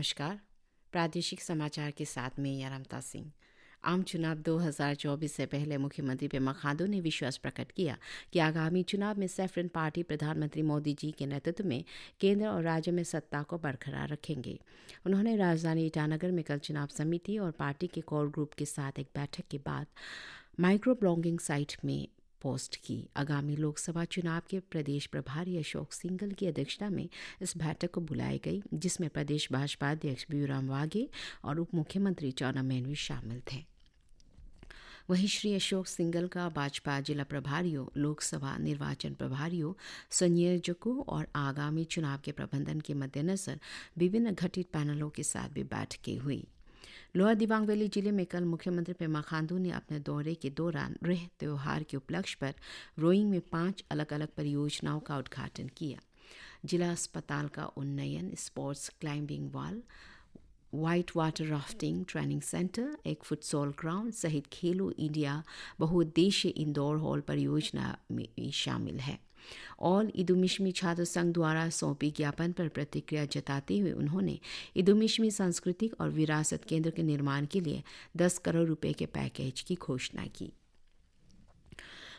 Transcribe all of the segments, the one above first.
नमस्कार। प्रादेशिक समाचार के साथ मैं यारमता सिंह। आम चुनाव 2024 से पहले मुख्यमंत्री पेमा खांडू ने विश्वास प्रकट किया कि आगामी चुनाव में सैफरन पार्टी प्रधानमंत्री मोदी जी के नेतृत्व में केंद्र और राज्य में सत्ता को बरकरार रखेंगे। उन्होंने राजधानी ईटानगर में कल चुनाव समिति और पार्टी के कोर ग्रुप के साथ एक बैठक के बाद माइक्रो ब्लॉगिंग साइट में पोस्ट की। आगामी लोकसभा चुनाव के प्रदेश प्रभारी अशोक सिंघल की अध्यक्षता में इस बैठक को बुलाई गई, जिसमें प्रदेश भाजपा अध्यक्ष बियूराम वाघे और उप मुख्यमंत्री चाउना मेन शामिल थे। वहीं श्री अशोक सिंघल का भाजपा जिला प्रभारियों, लोकसभा निर्वाचन प्रभारियों, संयोजकों और आगामी चुनाव के प्रबंधन के मद्देनजर विभिन्न गठित पैनलों के साथ भी बैठकें हुई। लोअर दिबांग वैली जिले में कल मुख्यमंत्री पेमा खांडू ने अपने दौरे के दौरान रेह त्योहार के उपलक्ष्य पर रोइंग में 5 अलग अलग परियोजनाओं का उद्घाटन किया। जिला अस्पताल का उन्नयन, sports climbing wall, white water rafting training centre, एक फुटसॉल ग्राउंड सहित खेलो इंडिया बहुउद्देशीय इंडोर हॉल परियोजना में शामिल है। ऑल इदुमिशमी छात्र संघ द्वारा सौंपे ज्ञापन पर प्रतिक्रिया जताते हुए उन्होंने इदुमिशमी सांस्कृतिक और विरासत केंद्र के निर्माण के लिए 10 करोड़ रुपए के पैकेज की घोषणा की।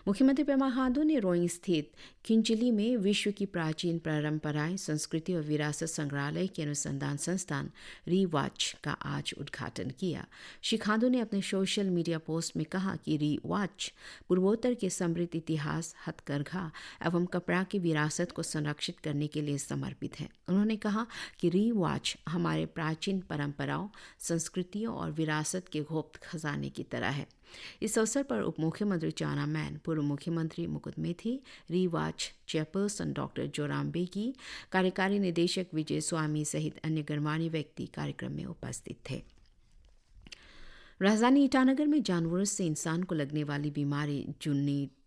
मुख्यमंत्री पेमा खांडू ने रोइंग स्थित खिंचली में विश्व की प्राचीन परंपराएं, संस्कृति और विरासत संग्रहालय के अनुसंधान संस्थान री-वाच का आज उद्घाटन किया। श्री खांडू ने अपने सोशल मीडिया पोस्ट में कहा कि री-वाच पूर्वोत्तर के समृद्ध इतिहास, हथकरघा एवं कपड़ा की विरासत को संरक्षित करने के लिए समर्पित है। उन्होंने कहा कि री-वाच हमारे प्राचीन परंपराओं, संस्कृतियों और विरासत के गुप्त खजाने की तरह है। इस अवसर पर उप मुख्यमंत्री चाउना मैन, पूर्व मुख्यमंत्री मुकुट मेथी, री-वाच चेयरपर्सन डॉक्टर जोराम बेगी, कार्यकारी निदेशक विजय स्वामी सहित अन्य गणमान्य व्यक्ति कार्यक्रम में उपस्थित थे। राजधानी ईटानगर में जानवरों से इंसान को लगने वाली बीमारी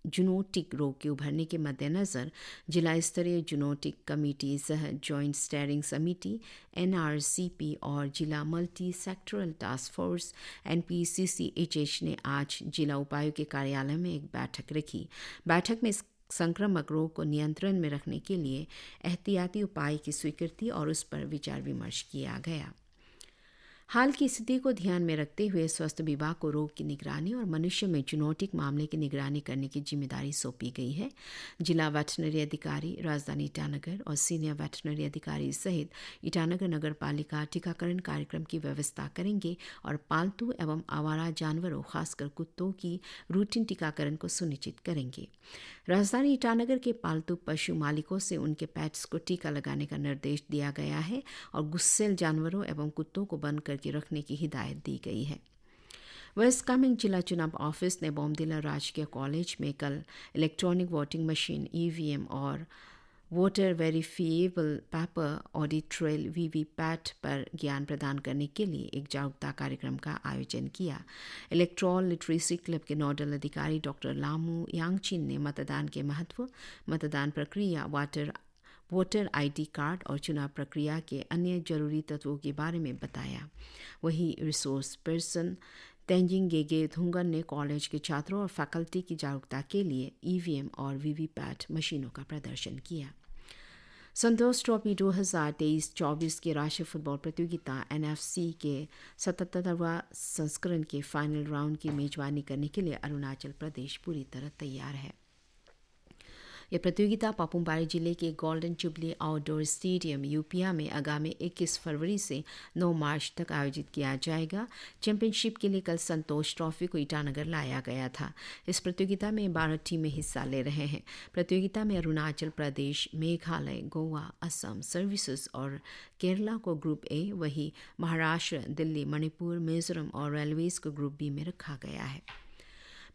जूनोटिक रोग के उभरने के मद्देनजर जिला स्तरीय जूनोटिक कमेटी सह जॉइंट स्टेयरिंग समिति NRCP और जिला multi sectoral task force NPCCHH ने आज जिला उपायुक्त के कार्यालय में एक बैठक रखी। बैठक में संक्रामक रोग को नियंत्रण में रखने के लिए एहतियाती उपाय की स्वीकृति और उस पर विचार विमर्श किया गया। हाल की स्थिति को ध्यान में रखते हुए स्वास्थ्य विभाग को रोग की निगरानी और मनुष्य में जूनोटिक मामले की निगरानी करने की जिम्मेदारी सौंपी गई है। जिला वेटरनरी अधिकारी, राजधानी ईटानगर और सीनियर वेटरनरी अधिकारी सहित ईटानगर नगर पालिका टीकाकरण कार्यक्रम की व्यवस्था करेंगे और पालतू एवं आवारा जानवरों, खासकर कुत्तों की रूटीन टीकाकरण को सुनिश्चित करेंगे। राजधानी ईटानगर के पालतू पशु मालिकों से उनके पेट्स को टीका लगाने का निर्देश दिया गया है और गुस्सेल जानवरों एवं कुत्तों को बंद करके रखने की हिदायत दी गई है। वेस्ट कामेंग जिला चुनाव ऑफिस ने बोमदिला राजकीय कॉलेज में कल इलेक्ट्रॉनिक वोटिंग मशीन EVM और voter verifiable paper audit trail VVPAT पर ज्ञान प्रदान करने के लिए एक जागरूकता कार्यक्रम का आयोजन किया। इलेक्ट्रॉल लिटरेसी क्लब के नोडल अधिकारी डॉक्टर लामू यांगचिन ने मतदान के महत्व, मतदान प्रक्रिया, वोटर ID कार्ड और चुनाव प्रक्रिया के अन्य जरूरी तत्वों के बारे में बताया। वहीं रिसोर्स पर्सन तेंजिंग गेगे धुंगन ने कॉलेज के छात्रों और फैकल्टी की जागरूकता के लिए EVM और VVPAT मशीनों का प्रदर्शन किया। संतोष ट्रॉफी 2023-24 की राष्ट्रीय फुटबॉल प्रतियोगिता NFC के 77वां संस्करण के फाइनल राउंड की मेजबानी करने के लिए अरुणाचल प्रदेश पूरी तरह तैयार है। यह प्रतियोगिता पापुमपारे जिले के गोल्डन जुबली आउटडोर स्टेडियम यूपिया में आगामी 21 फरवरी से 9 मार्च तक आयोजित किया जाएगा। चैंपियनशिप के लिए कल संतोष ट्रॉफी को ईटानगर लाया गया था। इस प्रतियोगिता में 12 टीमें हिस्सा ले रहे हैं। प्रतियोगिता में अरुणाचल प्रदेश, मेघालय, गोवा, असम, सर्विसेज और केरला को ग्रुप A, वहीं महाराष्ट्र, दिल्ली, मणिपुर, मिजोरम और रेलवेज को ग्रुप B में रखा गया है।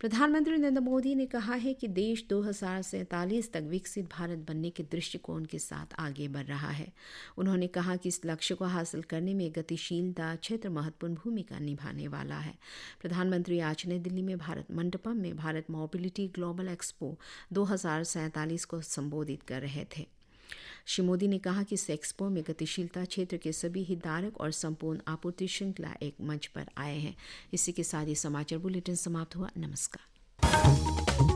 प्रधानमंत्री नरेंद्र मोदी ने कहा है कि देश 2047 तक विकसित भारत बनने के दृष्टिकोण के साथ आगे बढ़ रहा है। उन्होंने कहा कि इस लक्ष्य को हासिल करने में गतिशीलता क्षेत्र महत्वपूर्ण भूमिका निभाने वाला है। प्रधानमंत्री आज नई दिल्ली में भारत मंडपम में भारत मोबिलिटी ग्लोबल एक्सपो 2047 को संबोधित कर रहे थे। श्री मोदी ने कहा कि इस एक्सपो में गतिशीलता क्षेत्र के सभी हितधारक और संपूर्ण आपूर्ति श्रृंखला एक मंच पर आए हैं। इसी के साथ ही समाचार बुलेटिन समाप्त हुआ। नमस्कार।